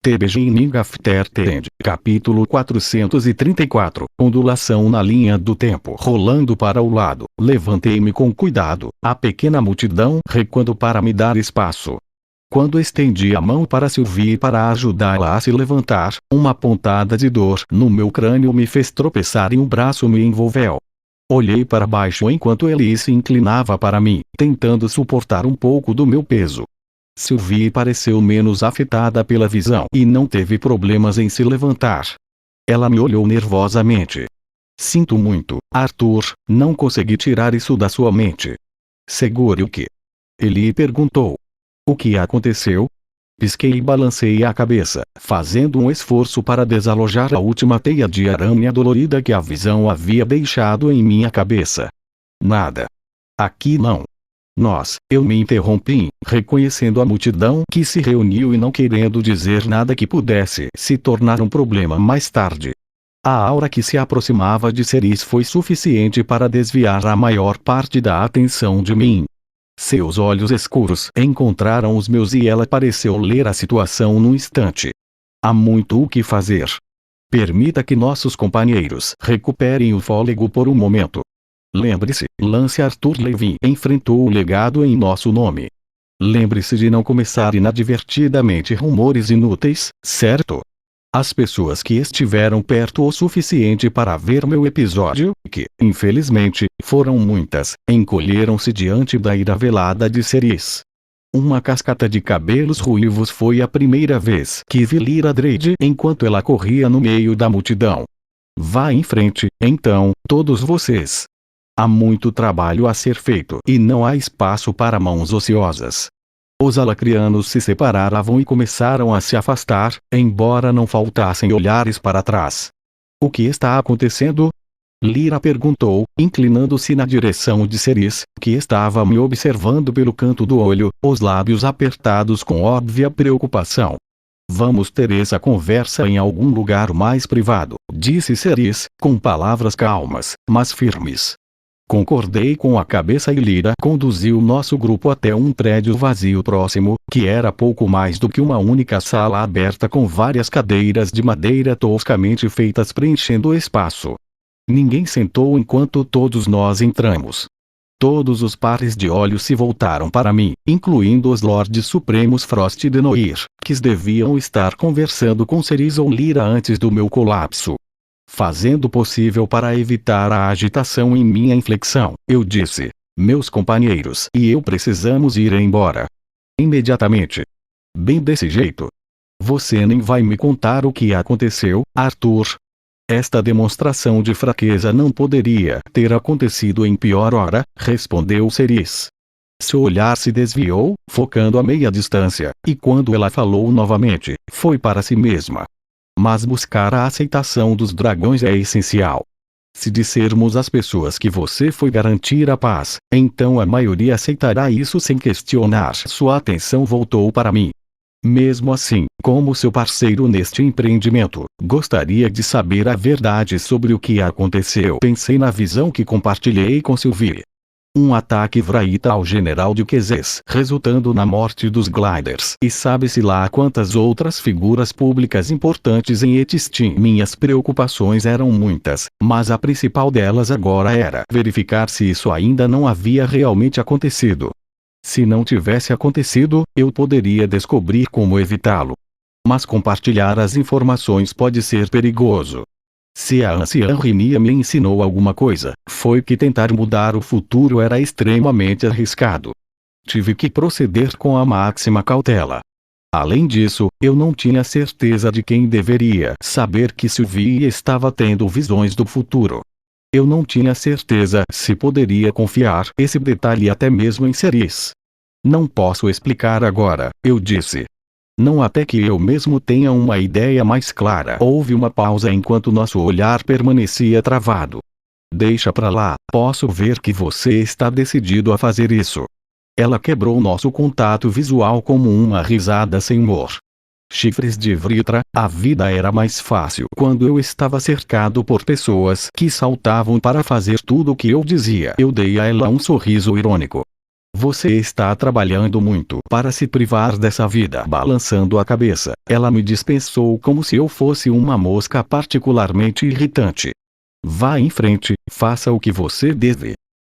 The Beginning After the End, capítulo 434, ondulação na linha do tempo rolando para o lado. Levantei-me com cuidado, a pequena multidão recuando para me dar espaço. Quando estendi a mão para Sylvie para ajudá-la a se levantar, uma pontada de dor no meu crânio me fez tropeçar e um braço me envolveu. Olhei para baixo enquanto ele se inclinava para mim, tentando suportar um pouco do meu peso. Sylvie pareceu menos afetada pela visão e não teve problemas em se levantar. Ela me olhou nervosamente. Sinto muito, Arthur, não consegui tirar isso da sua mente. Segure o quê? Ele perguntou. O que aconteceu? Pisquei e balancei a cabeça, fazendo um esforço para desalojar a última teia de aranha dolorida que a visão havia deixado em minha cabeça. Nada. Aqui não. Eu me interrompi, reconhecendo a multidão que se reuniu e não querendo dizer nada que pudesse se tornar um problema mais tarde. A aura que se aproximava de Ceres foi suficiente para desviar a maior parte da atenção de mim. Seus olhos escuros encontraram os meus e ela pareceu ler a situação num instante. Há muito o que fazer. Permita que nossos companheiros recuperem o fôlego por um momento. Lembre-se, Lance Arthur Levin enfrentou o legado em nosso nome. Lembre-se de não começar inadvertidamente rumores inúteis, certo? As pessoas que estiveram perto o suficiente para ver meu episódio, que, infelizmente, foram muitas, encolheram-se diante da ira velada de Ceres. Uma cascata de cabelos ruivos foi a primeira vez que vi Lyra Drade enquanto ela corria no meio da multidão. Vá em frente, então, todos vocês. Há muito trabalho a ser feito e não há espaço para mãos ociosas. Os alacrianos se separaram e começaram a se afastar, embora não faltassem olhares para trás. O que está acontecendo? Lyra perguntou, inclinando-se na direção de Ceres, que estava me observando pelo canto do olho, os lábios apertados com óbvia preocupação. Vamos ter essa conversa em algum lugar mais privado, disse Ceres, com palavras calmas, mas firmes. Concordei com a cabeça e Lyra conduziu nosso grupo até um prédio vazio próximo, que era pouco mais do que uma única sala aberta com várias cadeiras de madeira toscamente feitas preenchendo o espaço. Ninguém sentou enquanto todos nós entramos. Todos os pares de olhos se voltaram para mim, incluindo os Lordes Supremos Frost e Denoir, que deviam estar conversando com Ceres ou Lyra antes do meu colapso. Fazendo o possível para evitar a agitação em minha inflexão, eu disse: meus companheiros e eu precisamos ir embora. Imediatamente. Bem desse jeito. Você nem vai me contar o que aconteceu, Arthur? Esta demonstração de fraqueza não poderia ter acontecido em pior hora, respondeu Ceres. Seu olhar se desviou, focando a meia distância, e quando ela falou novamente, foi para si mesma. Mas buscar a aceitação dos dragões é essencial. Se dissermos às pessoas que você foi garantir a paz, então a maioria aceitará isso sem questionar. Sua atenção voltou para mim. Mesmo assim, como seu parceiro neste empreendimento, gostaria de saber a verdade sobre o que aconteceu. Pensei na visão que compartilhei com Sylvie. Um ataque Vraita ao general de Quezes, resultando na morte dos Gliders. E sabe-se lá quantas outras figuras públicas importantes em Etistim. Minhas preocupações eram muitas, mas a principal delas agora era verificar se isso ainda não havia realmente acontecido. Se não tivesse acontecido, eu poderia descobrir como evitá-lo. Mas compartilhar as informações pode ser perigoso. Se a anciã Rinia me ensinou alguma coisa, foi que tentar mudar o futuro era extremamente arriscado. Tive que proceder com a máxima cautela. Além disso, eu não tinha certeza de quem deveria saber que Sylvie estava tendo visões do futuro. Eu não tinha certeza se poderia confiar esse detalhe até mesmo em Ceres. Não posso explicar agora, eu disse. Não até que eu mesmo tenha uma ideia mais clara. Houve uma pausa enquanto nosso olhar permanecia travado. Deixa pra lá, posso ver que você está decidido a fazer isso. Ela quebrou nosso contato visual como uma risada sem humor. Chifres de Vritra, a vida era mais fácil quando eu estava cercado por pessoas que saltavam para fazer tudo o que eu dizia. Eu dei a ela um sorriso irônico. Você está trabalhando muito para se privar dessa vida. Balançando a cabeça, ela me dispensou como se eu fosse uma mosca particularmente irritante. Vá em frente, faça o que você deve.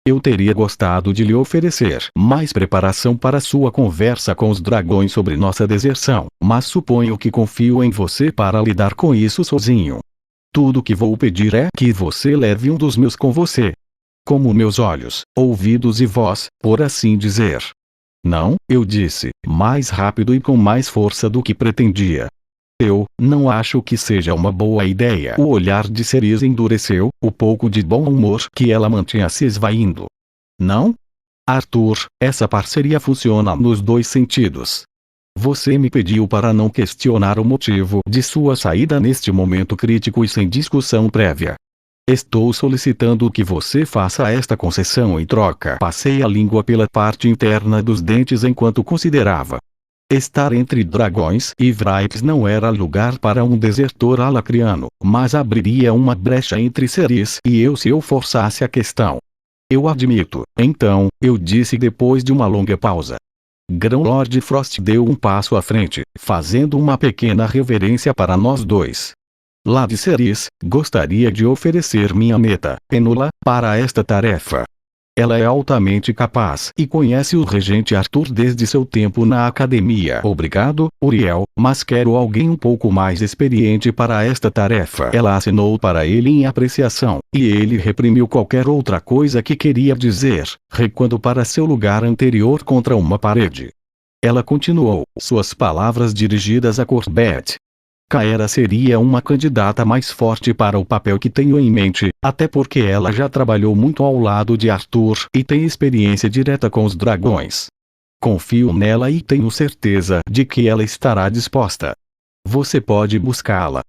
Eu teria gostado de lhe oferecer mais preparação para sua conversa com os dragões sobre nossa deserção, mas suponho que confio em você para lidar com isso sozinho. Tudo que vou pedir é que você leve um dos meus com você. Como meus olhos, ouvidos e voz, por assim dizer. Não, eu disse, mais rápido e com mais força do que pretendia. Eu não acho que seja uma boa ideia. O olhar de Ceres endureceu, o pouco de bom humor que ela mantinha se esvaindo. Não? Arthur, essa parceria funciona nos dois sentidos. Você me pediu para não questionar o motivo de sua saída neste momento crítico e sem discussão prévia. Estou solicitando que você faça esta concessão em troca. Passei a língua pela parte interna dos dentes enquanto considerava. Estar entre dragões e Wraiths não era lugar para um desertor alacriano, mas abriria uma brecha entre Ceres e eu se eu forçasse a questão. Eu admito, então, eu disse depois de uma longa pausa. Grão-Lord Frost deu um passo à frente, fazendo uma pequena reverência para nós dois. Lady Ceres, gostaria de oferecer minha meta, Penula, para esta tarefa. Ela é altamente capaz e conhece o regente Arthur desde seu tempo na academia. Obrigado, Uriel, mas quero alguém um pouco mais experiente para esta tarefa. Ela acenou para ele em apreciação, e ele reprimiu qualquer outra coisa que queria dizer, recuando para seu lugar anterior contra uma parede. Ela continuou, suas palavras dirigidas a Corbett. Kaera seria uma candidata mais forte para o papel que tenho em mente, até porque ela já trabalhou muito ao lado de Arthur e tem experiência direta com os dragões. Confio nela e tenho certeza de que ela estará disposta. Você pode buscá-la.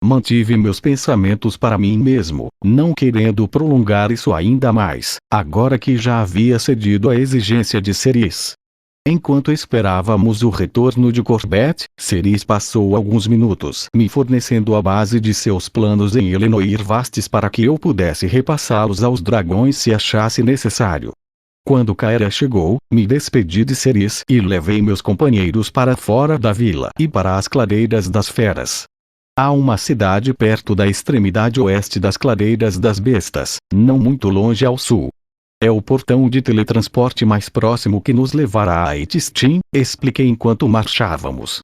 Mantive meus pensamentos para mim mesmo, não querendo prolongar isso ainda mais, agora que já havia cedido à exigência de Ceres. Enquanto esperávamos o retorno de Corbett, Ceres passou alguns minutos me fornecendo a base de seus planos em Elenoir Vastes para que eu pudesse repassá-los aos dragões se achasse necessário. Quando Kaera chegou, me despedi de Ceres e levei meus companheiros para fora da vila e para as Clareiras das Feras. Há uma cidade perto da extremidade oeste das Clareiras das Bestas, não muito longe ao sul. É o portão de teletransporte mais próximo que nos levará a Etistim, expliquei enquanto marchávamos.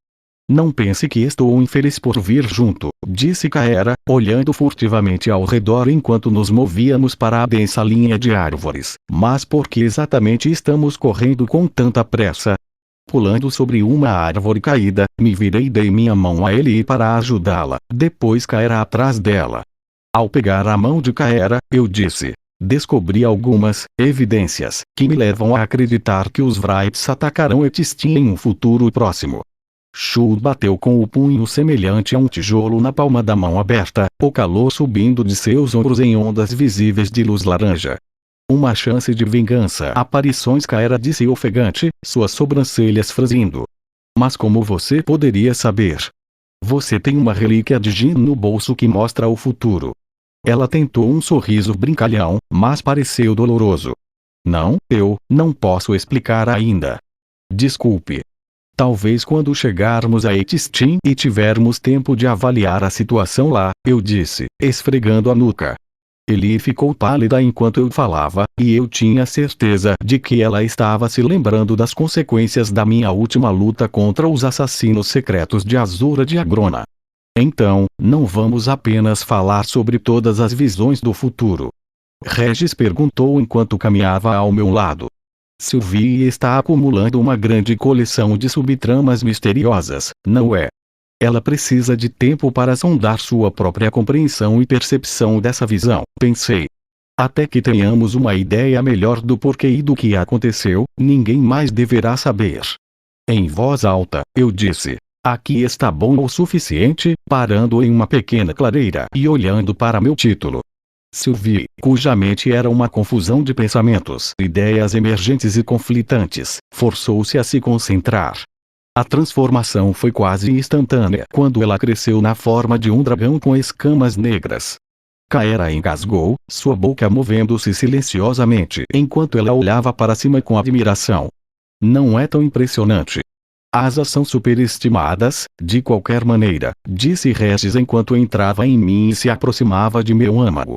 Não pense que estou infeliz por vir junto, disse Kaera, olhando furtivamente ao redor enquanto nos movíamos para a densa linha de árvores, mas por que exatamente estamos correndo com tanta pressa? Pulando sobre uma árvore caída, me virei e dei minha mão a ele para ajudá-la, depois Kaera atrás dela. Ao pegar a mão de Kaera, eu disse. Descobri algumas evidências que me levam a acreditar que os Wraiths atacarão Etistim em um futuro próximo. Shul bateu com o punho semelhante a um tijolo na palma da mão aberta, o calor subindo de seus ombros em ondas visíveis de luz laranja. Uma chance de vingança. Aparições Kaera disse ofegante, suas sobrancelhas franzindo. Mas como você poderia saber? Você tem uma relíquia de Jin no bolso que mostra o futuro. Ela tentou um sorriso brincalhão, mas pareceu doloroso. Não, eu não posso explicar ainda. Desculpe. Talvez quando chegarmos a Etistim e tivermos tempo de avaliar a situação lá, eu disse, esfregando a nuca. Ele ficou pálida enquanto eu falava, e eu tinha certeza de que ela estava se lembrando das consequências da minha última luta contra os assassinos secretos de Azura de Agrona. Então, não vamos apenas falar sobre todas as visões do futuro. Regis perguntou enquanto caminhava ao meu lado. Sylvie está acumulando uma grande coleção de subtramas misteriosas, não é? Ela precisa de tempo para sondar sua própria compreensão e percepção dessa visão, pensei. Até que tenhamos uma ideia melhor do porquê e do que aconteceu, ninguém mais deverá saber. Em voz alta, eu disse. Aqui está bom o suficiente, parando em uma pequena clareira e olhando para meu título. Sylvie, cuja mente era uma confusão de pensamentos, ideias emergentes e conflitantes, forçou-se a se concentrar. A transformação foi quase instantânea quando ela cresceu na forma de um dragão com escamas negras. Kaera engasgou, sua boca movendo-se silenciosamente enquanto ela olhava para cima com admiração. Não é tão impressionante. Asas são superestimadas, de qualquer maneira, disse Regis enquanto entrava em mim e se aproximava de meu âmago.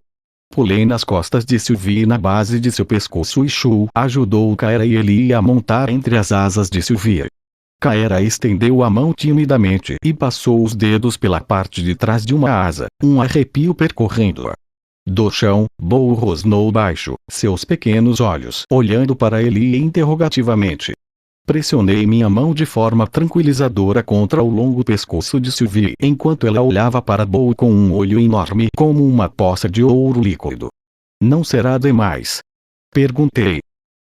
Pulei nas costas de Sylvie na base de seu pescoço e Shu ajudou Kaera e ele a montar entre as asas de Sylvie. Kaera estendeu a mão timidamente e passou os dedos pela parte de trás de uma asa, um arrepio percorrendo-a. Do chão, Bo rosnou baixo, seus pequenos olhos olhando para ele interrogativamente. Pressionei minha mão de forma tranquilizadora contra o longo pescoço de Sylvie enquanto ela olhava para Bo com um olho enorme como uma poça de ouro líquido. Não será demais? Perguntei.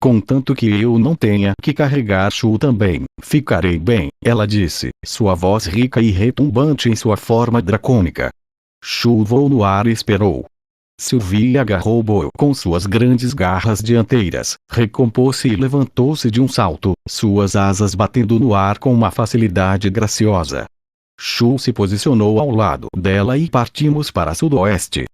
Contanto que eu não tenha que carregar Shu também, ficarei bem, ela disse, sua voz rica e retumbante em sua forma dracônica. Shu voou no ar e esperou. Sylvie agarrou Bo com suas grandes garras dianteiras, recompôs-se e levantou-se de um salto, suas asas batendo no ar com uma facilidade graciosa. Shu se posicionou ao lado dela e partimos para sudoeste.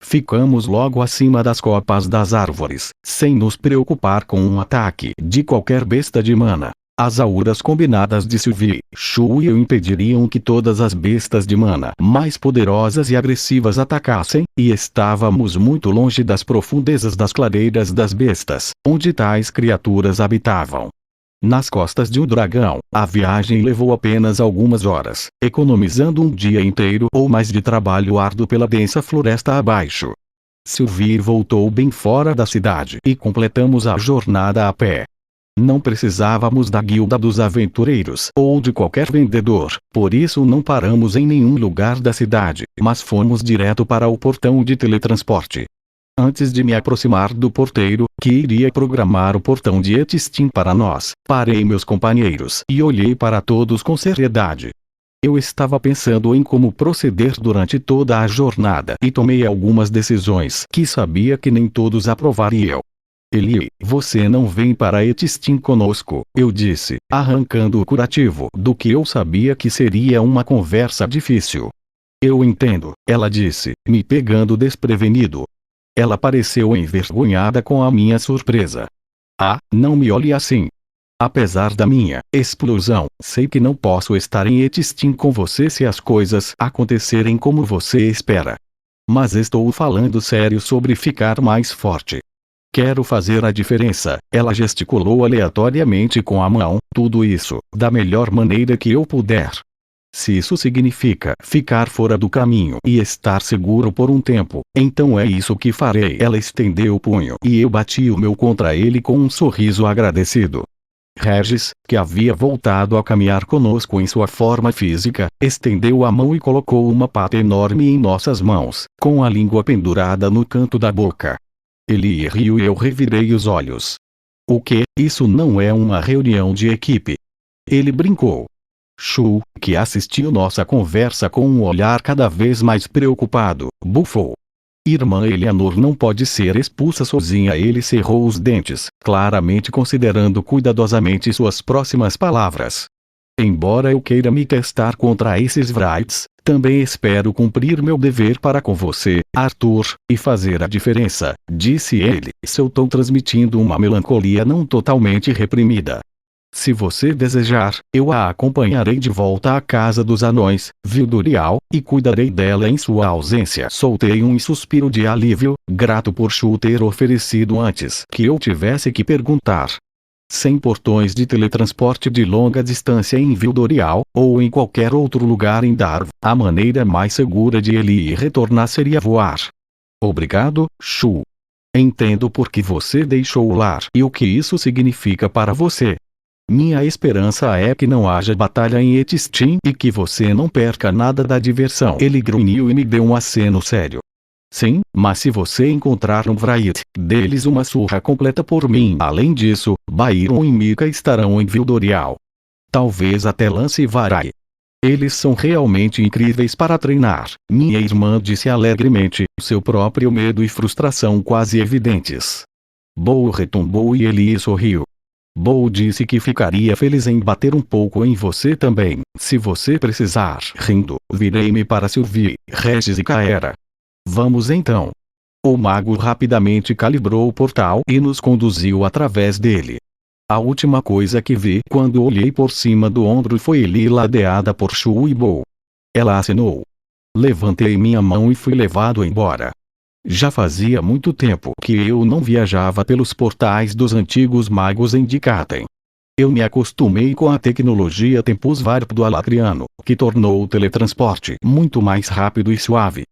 Ficamos logo acima das copas das árvores, sem nos preocupar com um ataque de qualquer besta de mana. As auras combinadas de Sylvie, Shu e eu impediriam que todas as bestas de mana mais poderosas e agressivas atacassem, e estávamos muito longe das profundezas das clareiras das bestas, onde tais criaturas habitavam. Nas costas de um dragão, a viagem levou apenas algumas horas, economizando um dia inteiro ou mais de trabalho árduo pela densa floresta abaixo. Sylvie voltou bem fora da cidade e completamos a jornada a pé. Não precisávamos da guilda dos aventureiros ou de qualquer vendedor, por isso não paramos em nenhum lugar da cidade, mas fomos direto para o portão de teletransporte. Antes de me aproximar do porteiro, que iria programar o portão de Etistim para nós, parei meus companheiros e olhei para todos com seriedade. Eu estava pensando em como proceder durante toda a jornada e tomei algumas decisões que sabia que nem todos aprovariam. Eli, você não vem para Etistim conosco, eu disse, arrancando o curativo do que eu sabia que seria uma conversa difícil. Eu entendo, ela disse, me pegando desprevenido. Ela pareceu envergonhada com a minha surpresa. Ah, não me olhe assim. Apesar da minha explosão, sei que não posso estar em Etistim com você se as coisas acontecerem como você espera. Mas estou falando sério sobre ficar mais forte. Quero fazer a diferença, ela gesticulou aleatoriamente com a mão, tudo isso, da melhor maneira que eu puder. Se isso significa ficar fora do caminho e estar seguro por um tempo, então é isso que farei. Ela estendeu o punho e eu bati o meu contra ele com um sorriso agradecido. Regis, que havia voltado a caminhar conosco em sua forma física, estendeu a mão e colocou uma pata enorme em nossas mãos, com a língua pendurada no canto da boca. Ele riu e eu revirei os olhos. O que? Isso não é uma reunião de equipe. Ele brincou. Shu, que assistiu nossa conversa com um olhar cada vez mais preocupado, bufou. Irmã Eleanor não pode ser expulsa sozinha. Ele cerrou os dentes, claramente considerando cuidadosamente suas próximas palavras. Embora eu queira me testar contra esses Wrights, também espero cumprir meu dever para com você, Arthur, e fazer a diferença, disse ele, seu tom transmitindo uma melancolia não totalmente reprimida. Se você desejar, eu a acompanharei de volta à casa dos anões, Vildurial, e cuidarei dela em sua ausência. Soltei um suspiro de alívio, grato por Shu ter oferecido antes que eu tivesse que perguntar. Sem portões de teletransporte de longa distância em Vildurial, ou em qualquer outro lugar em Darv, a maneira mais segura de ele retornar seria voar. Obrigado, Shu. Entendo por que você deixou o lar e o que isso significa para você. Minha esperança é que não haja batalha em Etistim e que você não perca nada da diversão. Ele grunhiu e me deu um aceno sério. Sim, mas se você encontrar um Wright, deles uma surra completa por mim. Além disso, Byron e Mika estarão em Vildorial. Talvez até Lance Varai. Eles são realmente incríveis para treinar, minha irmã disse alegremente, seu próprio medo e frustração quase evidentes. Bo retumbou e ele sorriu. Bo disse que ficaria feliz em bater um pouco em você também, se você precisar. Rindo, virei-me para Sylvie, Regis e Kaera. Vamos então. O mago rapidamente calibrou o portal e nos conduziu através dele. A última coisa que vi quando olhei por cima do ombro foi Li ladeada por Shu e Bo. Ela acenou. Levantei minha mão e fui levado embora. Já fazia muito tempo que eu não viajava pelos portais dos antigos magos em Dikaten. Eu me acostumei com a tecnologia Tempus Varp do Alacriano, que tornou o teletransporte muito mais rápido e suave.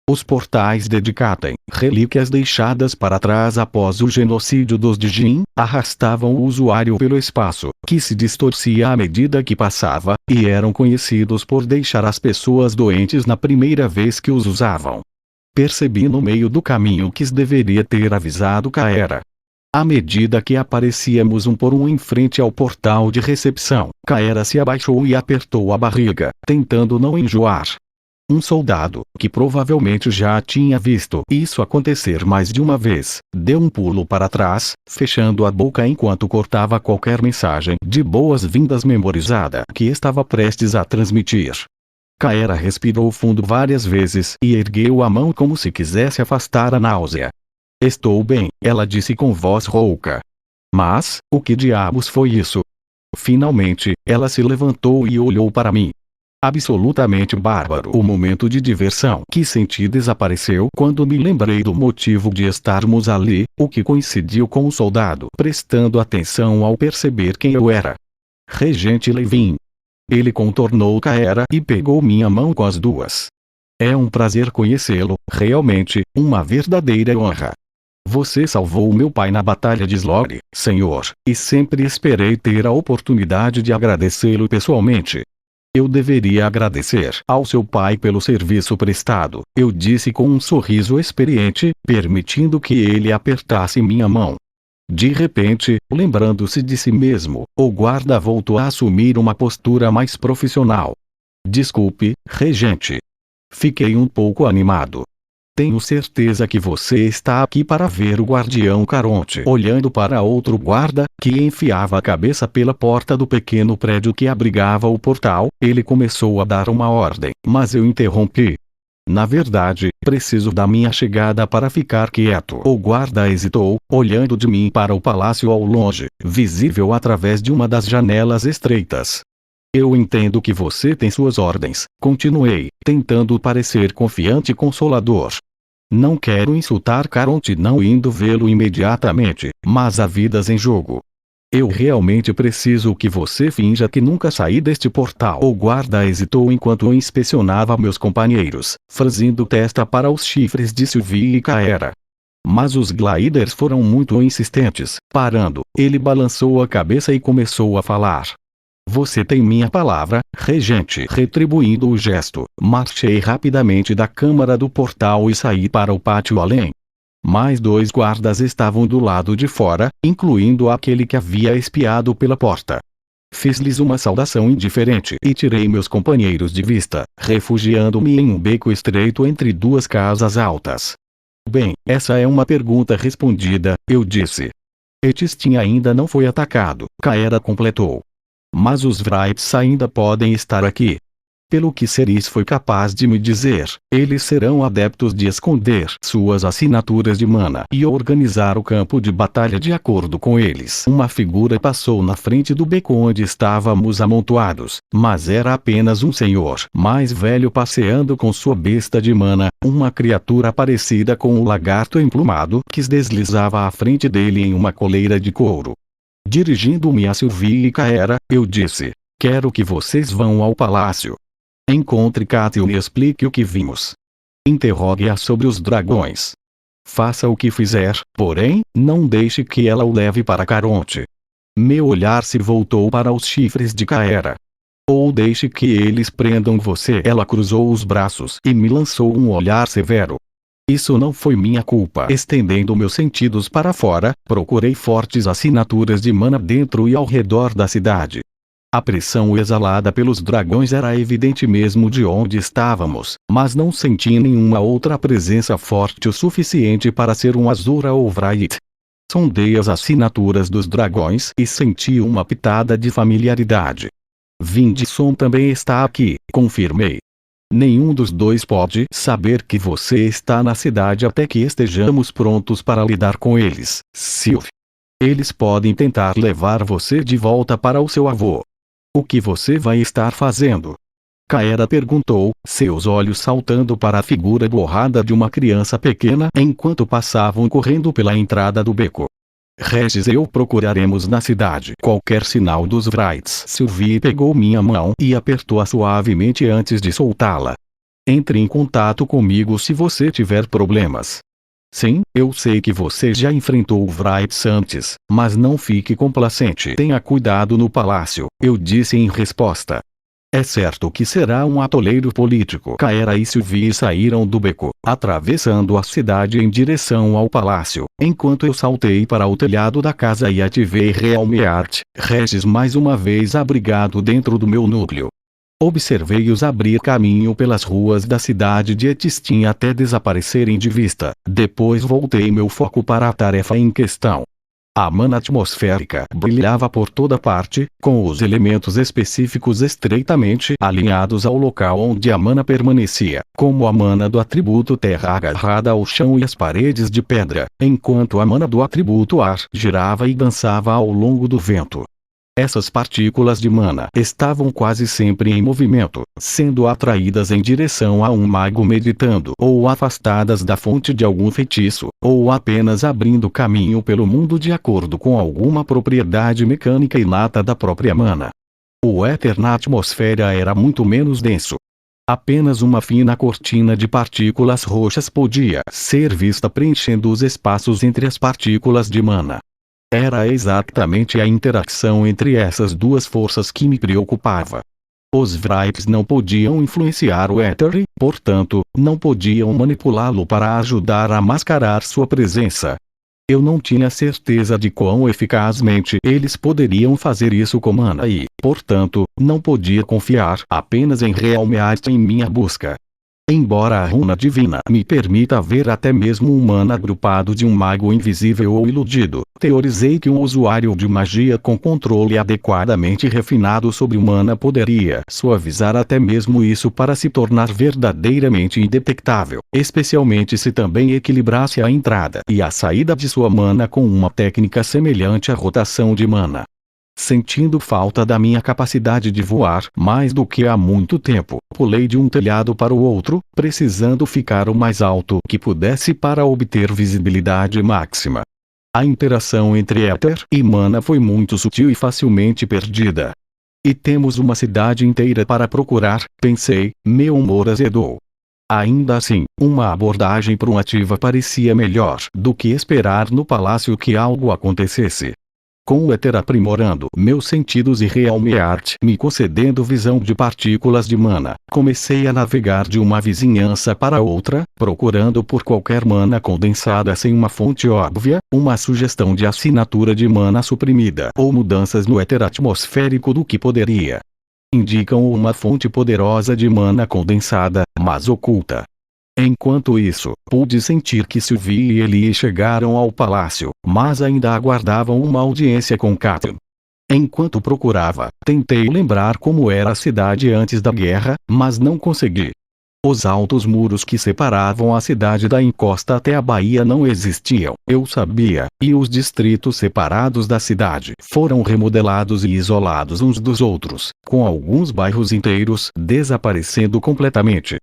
Os portais de Dikaten, relíquias deixadas para trás após o genocídio dos Dijin, arrastavam o usuário pelo espaço, que se distorcia à medida que passava, e eram conhecidos por deixar as pessoas doentes na primeira vez que os usavam. Percebi no meio do caminho que deveria ter avisado Kaera. À medida que aparecíamos um por um em frente ao portal de recepção, Kaera se abaixou e apertou a barriga, tentando não enjoar. Um soldado, que provavelmente já tinha visto isso acontecer mais de uma vez, deu um pulo para trás, fechando a boca enquanto cortava qualquer mensagem de boas-vindas memorizada que estava prestes a transmitir. Kaera respirou fundo várias vezes e ergueu a mão como se quisesse afastar a náusea. Estou bem, ela disse com voz rouca. Mas, o que diabos foi isso? Finalmente, ela se levantou e olhou para mim. Absolutamente bárbaro. O momento de diversão que senti desapareceu quando me lembrei do motivo de estarmos ali, o que coincidiu com o soldado prestando atenção ao perceber quem eu era. Regente Levin. Ele contornou Kaera e pegou minha mão com as duas. É um prazer conhecê-lo, realmente, uma verdadeira honra. Você salvou meu pai na batalha de Slore, senhor, e sempre esperei ter a oportunidade de agradecê-lo pessoalmente. Eu deveria agradecer ao seu pai pelo serviço prestado, eu disse com um sorriso experiente, permitindo que ele apertasse minha mão. De repente, lembrando-se de si mesmo, o guarda voltou a assumir uma postura mais profissional. Desculpe, regente. Fiquei um pouco animado. Tenho certeza que você está aqui para ver o guardião Caronte. Olhando para outro guarda, que enfiava a cabeça pela porta do pequeno prédio que abrigava o portal, ele começou a dar uma ordem, mas eu interrompi. Na verdade, preciso da minha chegada para ficar quieto. O guarda hesitou, olhando de mim para o palácio ao longe, visível através de uma das janelas estreitas. Eu entendo que você tem suas ordens, continuei, tentando parecer confiante e consolador. Não quero insultar Caronte não indo vê-lo imediatamente, mas há vidas em jogo. Eu realmente preciso que você finja que nunca saí deste portal. O guarda hesitou enquanto eu inspecionava meus companheiros, franzindo testa para os chifres de Sylvie e Kaera. Mas os gliders foram muito insistentes. Parando, ele balançou a cabeça e começou a falar. Você tem minha palavra, regente. Retribuindo o gesto, marchei rapidamente da câmara do portal e saí para o pátio além. Mais 2 guardas estavam do lado de fora, incluindo aquele que havia espiado pela porta. Fiz-lhes uma saudação indiferente e tirei meus companheiros de vista, refugiando-me em um beco estreito entre 2 casas altas. Bem, essa é uma pergunta respondida, eu disse. Etistin ainda não foi atacado, Kaera completou. Mas os Vripes ainda podem estar aqui. Pelo que Ceris foi capaz de me dizer, eles serão adeptos de esconder suas assinaturas de mana e organizar o campo de batalha de acordo com eles. Uma figura passou na frente do beco onde estávamos amontoados, mas era apenas um senhor mais velho passeando com sua besta de mana, uma criatura parecida com um lagarto emplumado que deslizava à frente dele em uma coleira de couro. Dirigindo-me a Sylvie e Kaera, eu disse, quero que vocês vão ao palácio. Encontre Katil e explique o que vimos. Interrogue-a sobre os dragões. Faça o que fizer, porém, não deixe que ela o leve para Caronte. Meu olhar se voltou para os chifres de Kaera. Ou deixe que eles prendam você. Ela cruzou os braços e me lançou um olhar severo. Isso não foi minha culpa. Estendendo meus sentidos para fora, procurei fortes assinaturas de mana dentro e ao redor da cidade. A pressão exalada pelos dragões era evidente mesmo de onde estávamos, mas não senti nenhuma outra presença forte o suficiente para ser um Azura ou Vrite. Sondei as assinaturas dos dragões e senti uma pitada de familiaridade. Vindson também está aqui, confirmei. Nenhum dos dois pode saber que você está na cidade até que estejamos prontos para lidar com eles, Sylvie. Eles podem tentar levar você de volta para o seu avô. O que você vai estar fazendo? Kaera perguntou, seus olhos saltando para a figura borrada de uma criança pequena enquanto passavam correndo pela entrada do beco. Regis e eu procuraremos na cidade qualquer sinal dos Wrights. Sylvie pegou minha mão e apertou-a suavemente antes de soltá-la. Entre em contato comigo se você tiver problemas. Sim, eu sei que você já enfrentou o Wrights antes, mas não fique complacente. Tenha cuidado no palácio, eu disse em resposta. É certo que será um atoleiro político. Kaera e Sylvie saíram do beco, atravessando a cidade em direção ao palácio, enquanto eu saltei para o telhado da casa e ativei Realmeart, Regis mais uma vez abrigado dentro do meu núcleo. Observei-os abrir caminho pelas ruas da cidade de Etistin até desaparecerem de vista. Depois voltei meu foco para a tarefa em questão. A mana atmosférica brilhava por toda parte, com os elementos específicos estreitamente alinhados ao local onde a mana permanecia, como a mana do atributo terra agarrada ao chão e às paredes de pedra, enquanto a mana do atributo ar girava e dançava ao longo do vento. Essas partículas de mana estavam quase sempre em movimento, sendo atraídas em direção a um mago meditando ou afastadas da fonte de algum feitiço, ou apenas abrindo caminho pelo mundo de acordo com alguma propriedade mecânica inata da própria mana. O éter na atmosfera era muito menos denso. Apenas uma fina cortina de partículas roxas podia ser vista preenchendo os espaços entre as partículas de mana. Era exatamente a interação entre essas duas forças que me preocupava. Os Wrights não podiam influenciar o éter e, portanto, não podiam manipulá-lo para ajudar a mascarar sua presença. Eu não tinha certeza de quão eficazmente eles poderiam fazer isso com mana e, portanto, não podia confiar apenas em Realmeart em minha busca. Embora a runa divina me permita ver até mesmo um mana agrupado de um mago invisível ou iludido, teorizei que um usuário de magia com controle adequadamente refinado sobre o mana poderia suavizar até mesmo isso para se tornar verdadeiramente indetectável, especialmente se também equilibrasse a entrada e a saída de sua mana com uma técnica semelhante à rotação de mana. Sentindo falta da minha capacidade de voar mais do que há muito tempo, pulei de um telhado para o outro, precisando ficar o mais alto que pudesse para obter visibilidade máxima. A interação entre éter e mana foi muito sutil e facilmente perdida. E temos uma cidade inteira para procurar, pensei, meu humor azedou. Ainda assim, uma abordagem proativa parecia melhor do que esperar no palácio que algo acontecesse. Com o éter aprimorando meus sentidos e Realmeart me concedendo visão de partículas de mana, comecei a navegar de uma vizinhança para outra, procurando por qualquer mana condensada sem uma fonte óbvia, uma sugestão de assinatura de mana suprimida ou mudanças no éter atmosférico do que poderia indicam uma fonte poderosa de mana condensada, mas oculta. Enquanto isso, pude sentir que Sylvie e Ellie chegaram ao palácio, mas ainda aguardavam uma audiência com Catelyn. Enquanto procurava, tentei lembrar como era a cidade antes da guerra, mas não consegui. Os altos muros que separavam a cidade da encosta até a baía não existiam, eu sabia, e os distritos separados da cidade foram remodelados e isolados uns dos outros, com alguns bairros inteiros desaparecendo completamente.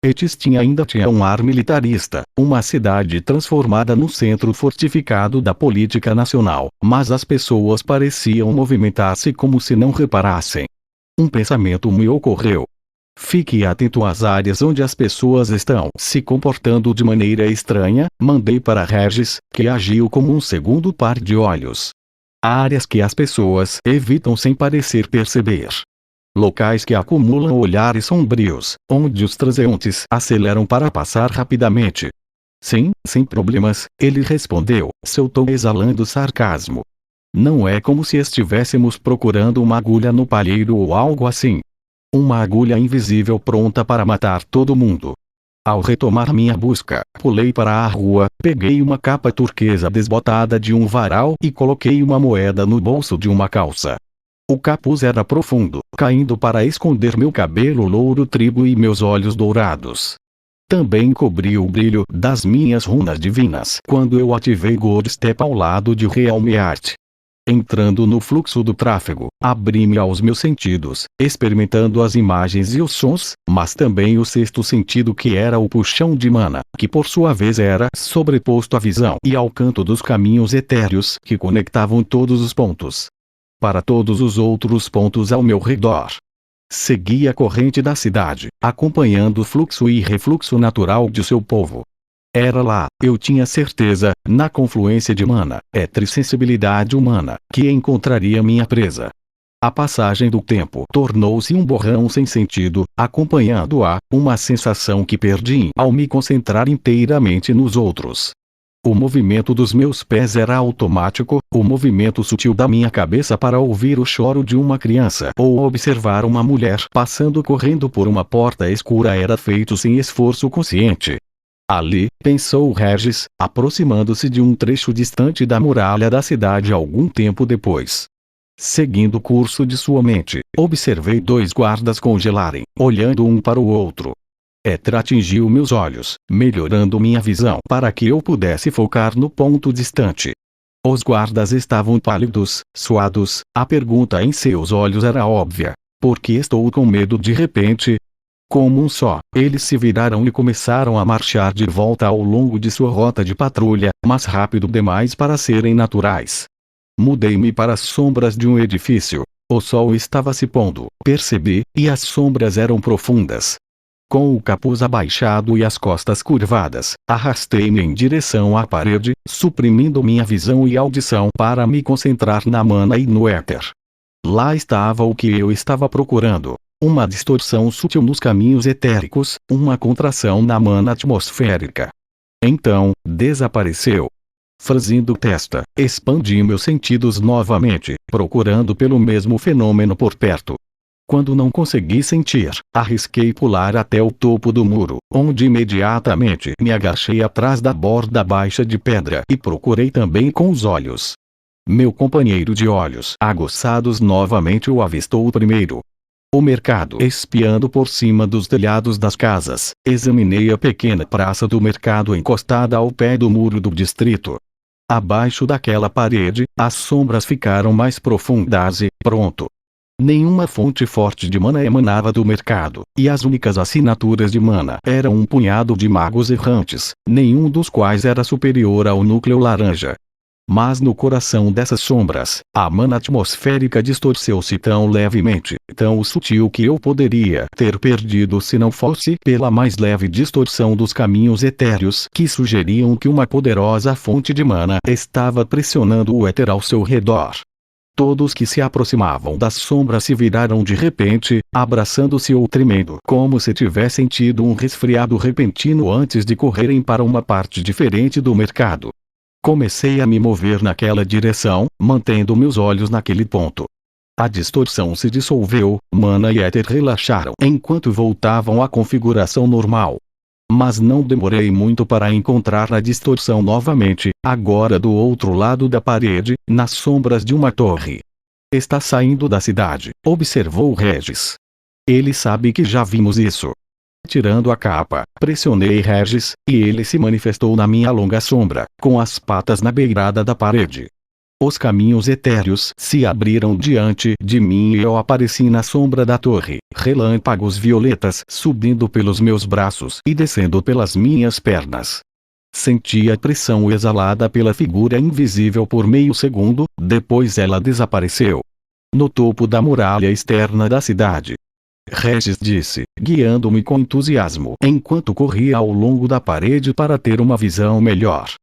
Etistin ainda tinha um ar militarista, uma cidade transformada no centro fortificado da política nacional, mas as pessoas pareciam movimentar-se como se não reparassem. Um pensamento me ocorreu. Fique atento às áreas onde as pessoas estão se comportando de maneira estranha, mandei para Regis, que agiu como um segundo par de olhos. Áreas que as pessoas evitam sem parecer perceber. Locais que acumulam olhares sombrios, onde os transeuntes aceleram para passar rapidamente. Sim, sem problemas, ele respondeu, seu tom exalando sarcasmo. Não é como se estivéssemos procurando uma agulha no palheiro ou algo assim. Uma agulha invisível pronta para matar todo mundo. Ao retomar minha busca, pulei para a rua, peguei uma capa turquesa desbotada de um varal e coloquei uma moeda no bolso de uma calça. O capuz era profundo, caindo para esconder meu cabelo louro trigo e meus olhos dourados. Também cobri o brilho das minhas runas divinas quando eu ativei God Step ao lado de Realmeart. Entrando no fluxo do tráfego, abri-me aos meus sentidos, experimentando as imagens e os sons, mas também o sexto sentido que era o puxão de mana, que por sua vez era sobreposto à visão e ao canto dos caminhos etéreos que conectavam todos os pontos. Para todos os outros pontos ao meu redor. Segui a corrente da cidade, acompanhando o fluxo e refluxo natural de seu povo. Era lá, eu tinha certeza, na confluência de mana, sensibilidade humana, que encontraria minha presa. A passagem do tempo tornou-se um borrão sem sentido, acompanhando-a, uma sensação que perdi ao me concentrar inteiramente nos outros. O movimento dos meus pés era automático, o movimento sutil da minha cabeça para ouvir o choro de uma criança ou observar uma mulher passando correndo por uma porta escura era feito sem esforço consciente. Ali, pensou Regis, aproximando-se de um trecho distante da muralha da cidade algum tempo depois. Seguindo o curso de sua mente, observei dois guardas congelarem, olhando um para o outro. Éter atingiu meus olhos, melhorando minha visão para que eu pudesse focar no ponto distante. Os guardas estavam pálidos, suados, a pergunta em seus olhos era óbvia. Por que estou com medo de repente? Como um só, eles se viraram e começaram a marchar de volta ao longo de sua rota de patrulha, mas rápido demais para serem naturais. Mudei-me para as sombras de um edifício. O sol estava se pondo, percebi, e as sombras eram profundas. Com o capuz abaixado e as costas curvadas, arrastei-me em direção à parede, suprimindo minha visão e audição para me concentrar na mana e no éter. Lá estava o que eu estava procurando. Uma distorção sutil nos caminhos etéricos, uma contração na mana atmosférica. Então, desapareceu. Franzindo testa, expandi meus sentidos novamente, procurando pelo mesmo fenômeno por perto. Quando não consegui sentir, arrisquei pular até o topo do muro, onde imediatamente me agachei atrás da borda baixa de pedra e procurei também com os olhos. Meu companheiro de olhos aguçados novamente o avistou primeiro. O mercado espiando por cima dos telhados das casas, examinei a pequena praça do mercado encostada ao pé do muro do distrito. Abaixo daquela parede, as sombras ficaram mais profundas e, pronto. Nenhuma fonte forte de mana emanava do mercado, e as únicas assinaturas de mana eram um punhado de magos errantes, nenhum dos quais era superior ao núcleo laranja. Mas no coração dessas sombras, a mana atmosférica distorceu-se tão levemente, tão sutil que eu poderia ter perdido se não fosse pela mais leve distorção dos caminhos etéreos que sugeriam que uma poderosa fonte de mana estava pressionando o éter ao seu redor. Todos que se aproximavam das sombras se viraram de repente, abraçando-se ou tremendo como se tivessem tido um resfriado repentino antes de correrem para uma parte diferente do mercado. Comecei a me mover naquela direção, mantendo meus olhos naquele ponto. A distorção se dissolveu, mana e éter relaxaram enquanto voltavam à configuração normal. Mas não demorei muito para encontrar a distorção novamente, agora do outro lado da parede, nas sombras de uma torre. Está saindo da cidade, observou Regis. Ele sabe que já vimos isso. Tirando a capa, pressionei Regis, e ele se manifestou na minha longa sombra, com as patas na beirada da parede. Os caminhos etéreos se abriram diante de mim e eu apareci na sombra da torre, relâmpagos violetas subindo pelos meus braços e descendo pelas minhas pernas. Senti a pressão exalada pela figura invisível por meio segundo, depois ela desapareceu. No topo da muralha externa da cidade. Regis disse, guiando-me com entusiasmo enquanto corria ao longo da parede para ter uma visão melhor.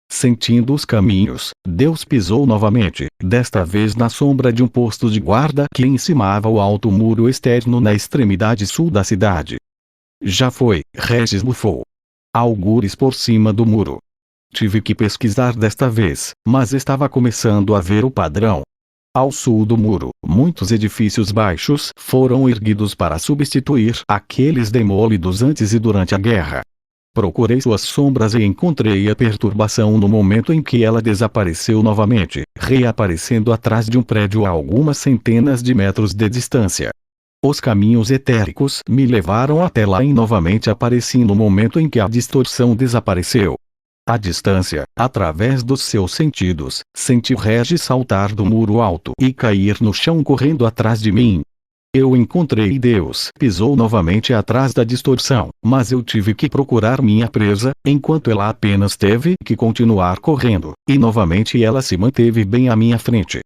Sentindo os caminhos, Deus pisou novamente, desta vez na sombra de um posto de guarda que encimava o alto muro externo na extremidade sul da cidade. Já foi, Regis bufou. Algures por cima do muro. Tive que pesquisar desta vez, mas estava começando a ver o padrão. Ao sul do muro, muitos edifícios baixos foram erguidos para substituir aqueles demolidos antes e durante a guerra. Procurei suas sombras e encontrei a perturbação no momento em que ela desapareceu novamente, reaparecendo atrás de um prédio a algumas centenas de metros de distância. Os caminhos etéricos me levaram até lá e novamente apareci no momento em que a distorção desapareceu. À distância, através dos seus sentidos, senti Regis saltar do muro alto e cair no chão correndo atrás de mim. Eu encontrei Deus. Pisou novamente atrás da distorção, mas eu tive que procurar minha presa, enquanto ela apenas teve que continuar correndo, e novamente ela se manteve bem à minha frente.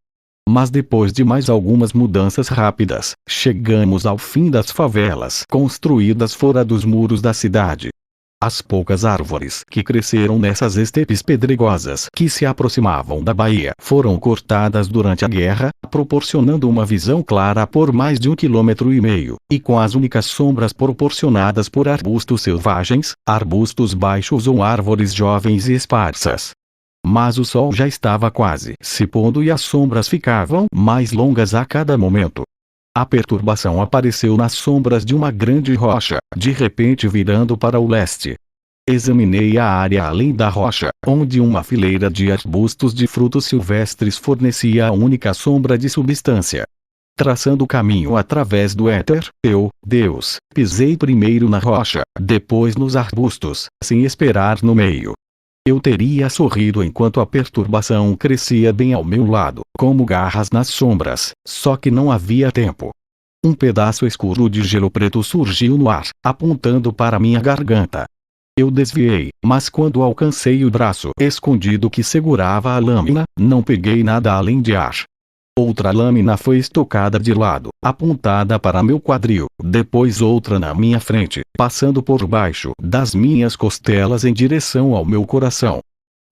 Mas depois de mais algumas mudanças rápidas, chegamos ao fim das favelas construídas fora dos muros da cidade. As poucas árvores que cresceram nessas estepes pedregosas que se aproximavam da baía foram cortadas durante a guerra, proporcionando uma visão clara por mais de 1,5 km, e com as únicas sombras proporcionadas por arbustos selvagens, arbustos baixos ou árvores jovens e esparsas. Mas o sol já estava quase se pondo e as sombras ficavam mais longas a cada momento. A perturbação apareceu nas sombras de uma grande rocha, de repente virando para o leste. Examinei a área além da rocha, onde uma fileira de arbustos de frutos silvestres fornecia a única sombra de substância. Traçando o caminho através do éter, eu, Deus, pisei primeiro na rocha, depois nos arbustos, sem esperar no meio. Eu teria sorrido enquanto a perturbação crescia bem ao meu lado, como garras nas sombras, só que não havia tempo. Um pedaço escuro de gelo preto surgiu no ar, apontando para minha garganta. Eu desviei, mas quando alcancei o braço escondido que segurava a lâmina, não peguei nada além de ar. Outra lâmina foi estocada de lado, apontada para meu quadril, depois outra na minha frente, passando por baixo das minhas costelas em direção ao meu coração.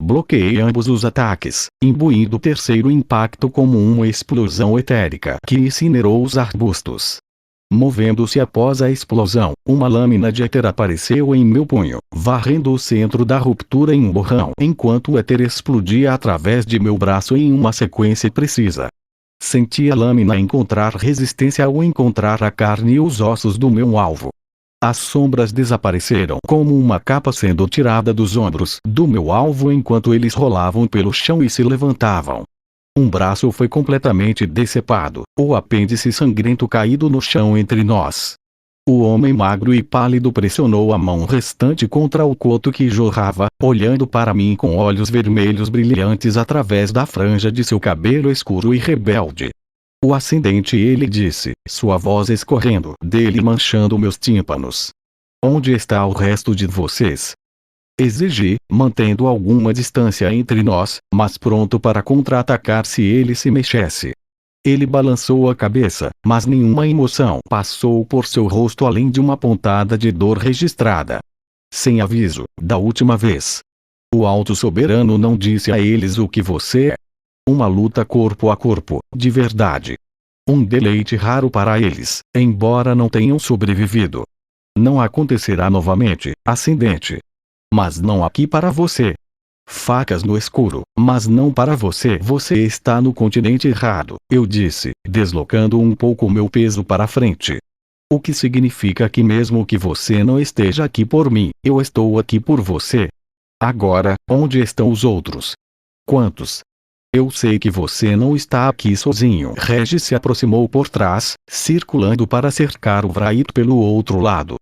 Bloqueei ambos os ataques, imbuindo o terceiro impacto como uma explosão etérica que incinerou os arbustos. Movendo-se após a explosão, uma lâmina de éter apareceu em meu punho, varrendo o centro da ruptura em um borrão enquanto o éter explodia através de meu braço em uma sequência precisa. Senti a lâmina encontrar resistência ao encontrar a carne e os ossos do meu alvo. As sombras desapareceram como uma capa sendo tirada dos ombros do meu alvo enquanto eles rolavam pelo chão e se levantavam. Um braço foi completamente decepado, o apêndice sangrento caído no chão entre nós. O homem magro e pálido pressionou a mão restante contra o coto que jorrava, olhando para mim com olhos vermelhos brilhantes através da franja de seu cabelo escuro e rebelde. O ascendente, ele disse, sua voz escorrendo dele manchando meus tímpanos. Onde está o resto de vocês? Exigi, mantendo alguma distância entre nós, mas pronto para contra-atacar se ele se mexesse. Ele balançou a cabeça, mas nenhuma emoção passou por seu rosto além de uma pontada de dor registrada. Sem aviso, da última vez. O Alto Soberano não disse a eles o que você é. Uma luta corpo a corpo, de verdade. Um deleite raro para eles, embora não tenham sobrevivido. Não acontecerá novamente, ascendente. Mas não aqui para você. Facas no escuro, mas não para você. Você está no continente errado, eu disse, deslocando um pouco o meu peso para frente. O que significa que mesmo que você não esteja aqui por mim, eu estou aqui por você. Agora, onde estão os outros? Quantos? Eu sei que você não está aqui sozinho. Regis se aproximou por trás, circulando para cercar o Wraith pelo outro lado.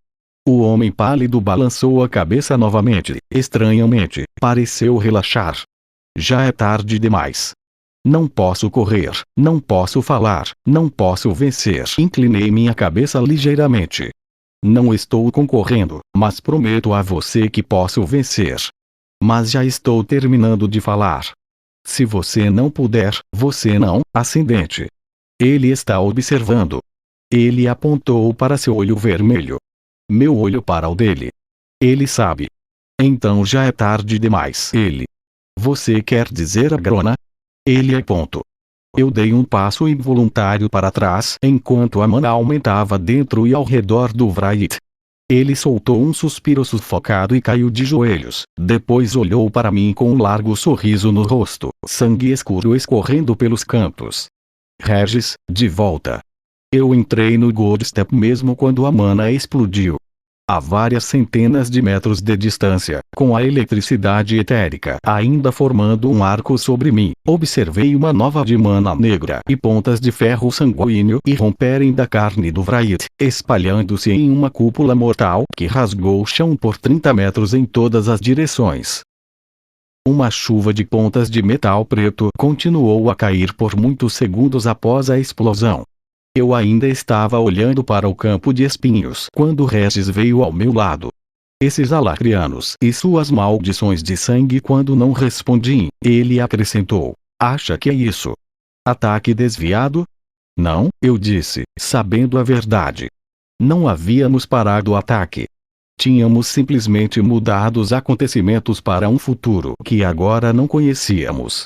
O homem pálido balançou a cabeça novamente, estranhamente, pareceu relaxar. Já é tarde demais. Não posso correr, não posso falar, não posso vencer. Inclinei minha cabeça ligeiramente. Não estou concorrendo, mas prometo a você que posso vencer. Mas já estou terminando de falar. Se você não puder, você não, ascendente. Ele está observando. Ele apontou para seu olho vermelho. Meu olho para o dele. Ele sabe. Então já é tarde demais. Ele. Você quer dizer a Grona? Ele é ponto. Eu dei um passo involuntário para trás enquanto a mana aumentava dentro e ao redor do Wraith. Ele soltou um suspiro sufocado e caiu de joelhos, depois olhou para mim com um largo sorriso no rosto, sangue escuro escorrendo pelos cantos. Regis, de volta. Eu entrei no Gold Step mesmo quando a mana explodiu. A várias centenas de metros de distância, com a eletricidade etérica ainda formando um arco sobre mim, observei uma nova de mana negra e pontas de ferro sanguíneo irromperem da carne do Wraith, espalhando-se em uma cúpula mortal que rasgou o chão por 30 metros em todas as direções. Uma chuva de pontas de metal preto continuou a cair por muitos segundos após a explosão. Eu ainda estava olhando para o campo de espinhos quando Regis veio ao meu lado. Esses alacrianos e suas maldições de sangue. Quando não respondi, ele acrescentou: acha que é isso? Ataque desviado? Não, eu disse, sabendo a verdade. Não havíamos parado o ataque. Tínhamos simplesmente mudado os acontecimentos para um futuro que agora não conhecíamos.